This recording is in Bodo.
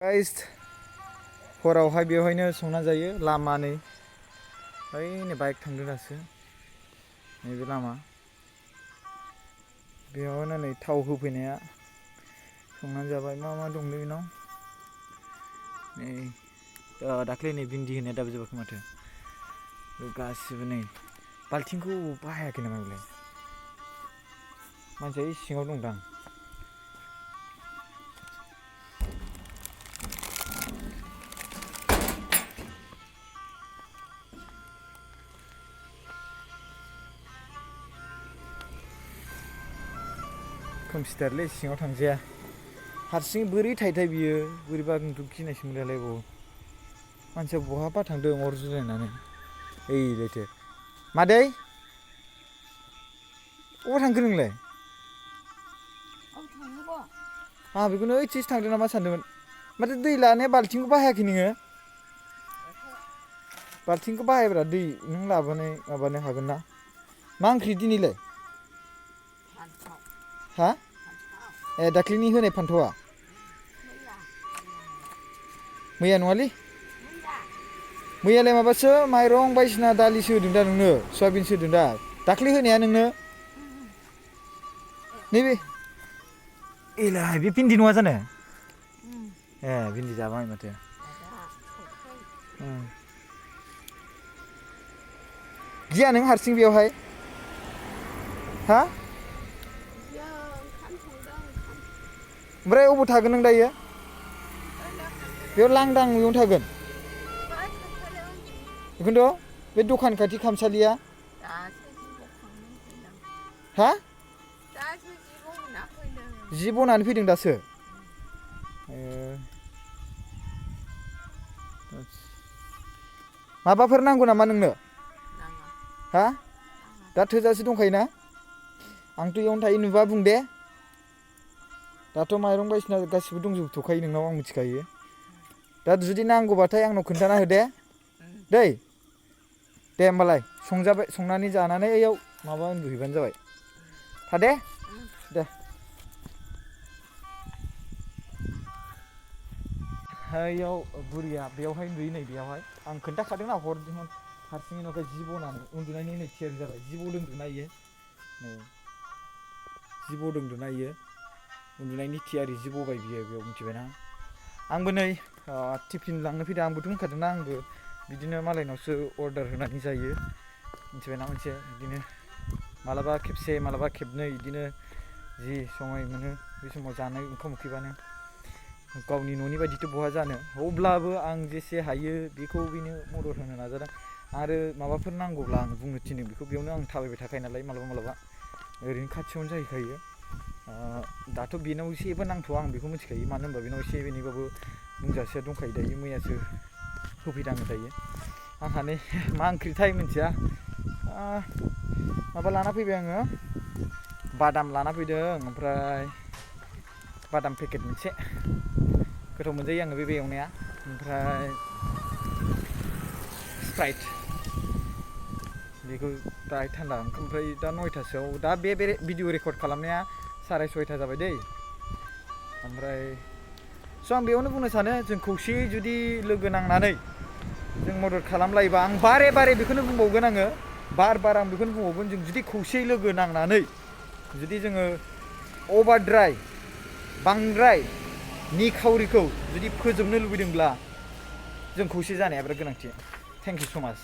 गाइस हरावहाय बेवहायनो संना जायो लामा नै ओइनै बाइक थांदों दासो नैबे लामा बेयावनो नै थाव होफैनाया संनानै जाबाय मा दंलै बेनाव नै दाख्लै नै भिन्दि होनाया दाबो जोबाखै माथो गासिबो नै बाल्थिंखौ बाहायाखै नामा बेलाय मानसिया ओइ सिङाव दंदां खोमसिथारलै सिङाव थांजाया हारसिं बोरै थायोथाय बियो बोरैबा गिनायसो मोनलायलायबावो मानसिया बहाबा थांदों अर जुलायनानै ओइ लैथो मादै अबाव थांखो नोंलाय आंहा बेखौनो ओइथिंसो थांदों नामा सानदोंमोन माथो दै लानाया बाल्थिंखौ बाहायाखै नोङो बाल्थिंखौ बाहायब्रा दै नों लाबोनाय माबानो हागोन ना मा ओंख्रि दिनैलाय हा ए दाख्लैनि होनाय फान्थावा मैया नङालै मैयालाय माबासो माइरं बायदिसिना दालिसो होदों दा नोंनो सयाबिनसो होदों दा दाख्लै होनाया नोंनो नैबे एलाय बे भिन्दि नङा जानो ए भिन्दि जाबाय माथो गिया नों हारसिं बेयावहाय हा ओमफ्राय अबाव थागोन नों दायो बेयाव लांदां मैगं थागोन बेखौनोथ' बे दखान खाथि खामसालिया हा जि बनानै फैदों दासो माबाफोर नांगौ नामा नोंनो हा दा थोजासे दंखायोना आंथ' इयावनो थायो नुबा बुं दे दाथ' माइरं बायदिसिना गासिबो दंजोबथ'खायो नोंनाव आं मिथिखायो दा जुदि नांगौबाथाय आंनाव खोन्थाना हो दे दै दे होमबालाय संजाबाय संनानै जानानै ओइयाव माबा उन्दुहैबानो जाबाय थादे दे ओइयाव बुरिया बेयावहाय उन्दुयो नै बेयावहाय आं खोन्थाखादोंना हरदोंमोन हारसिङै न'खाय जि बनानै उन्दुनायनि नै थियारि जाबाय जि बदों उन्दुना इयो नै जि बदों उन्दुना इयो उन्दुनायनि थियारि जि बबाय बियो बेयाव मिथिबायना आंबो नै टिफिन लांनो फैदों आंबोथ' होनखादोंना आंबो बिदिनो मालायनावसो अर्डार होनानै जायो मिथिबायना मोनसे बिदिनो मालाबा खेबसे मालाबा खेबनै बिदिनो जि समय मोनो बे समाव जानाय ओंखाम उखैबानो गावनि न'नि बायदिथ' बहा जानो अब्लाबो आं जेसे हायो बेखौ बेनो मदद होनो नाजादों आरो माबाफोर नांगौब्ला आं बुंनो थिनो बेखौ बेयावनो आं थाबायबाय थाखायो नालाय मालाबा ओरैनो खाथियावनो जाहैखायो दाथ' बेनाव एसेबो नांथ'आ आं बेखौ मिथिखायो मानो होनबा बेनाव एसे एनैबाबो बुंजासेया दंखायो दायो मैयासो होफैदाङो दायो आंहा नै मा ओंख्रिथाय मिथिया माबा लाना फैबाय आङो बादाम लाना फैदों ओमफ्राय बादाम पेकेट मोनसे गोथाव मोनजायो आङो बे एवनाया ओमफ्राय स्प्राइट बेखौ दाहाय थान्दा ओमफ्राय दा 9टासोआव दा बे भिडिअ रेकर्ड खालामनाया 6:30 जाबाय दै ओमफ्राय स' आं बेयावनो बुंनो सानो जों खौसेयै जुदि लोगो नांनानै जों मदद खालामलायोबा आं बारे बेखौनो बुंबावगोन आङो बार आं बेखौनो बुंबावगोन जों जुदि खौसेयै लोगो नांनानै जुदि जोङो अभारद्राय बांद्राय निखावरिखौ जुदि फोजोबनो लुबैदोंब्ला जों खौसे जानाया बिराद गोनांथि थेंक इउ स' माच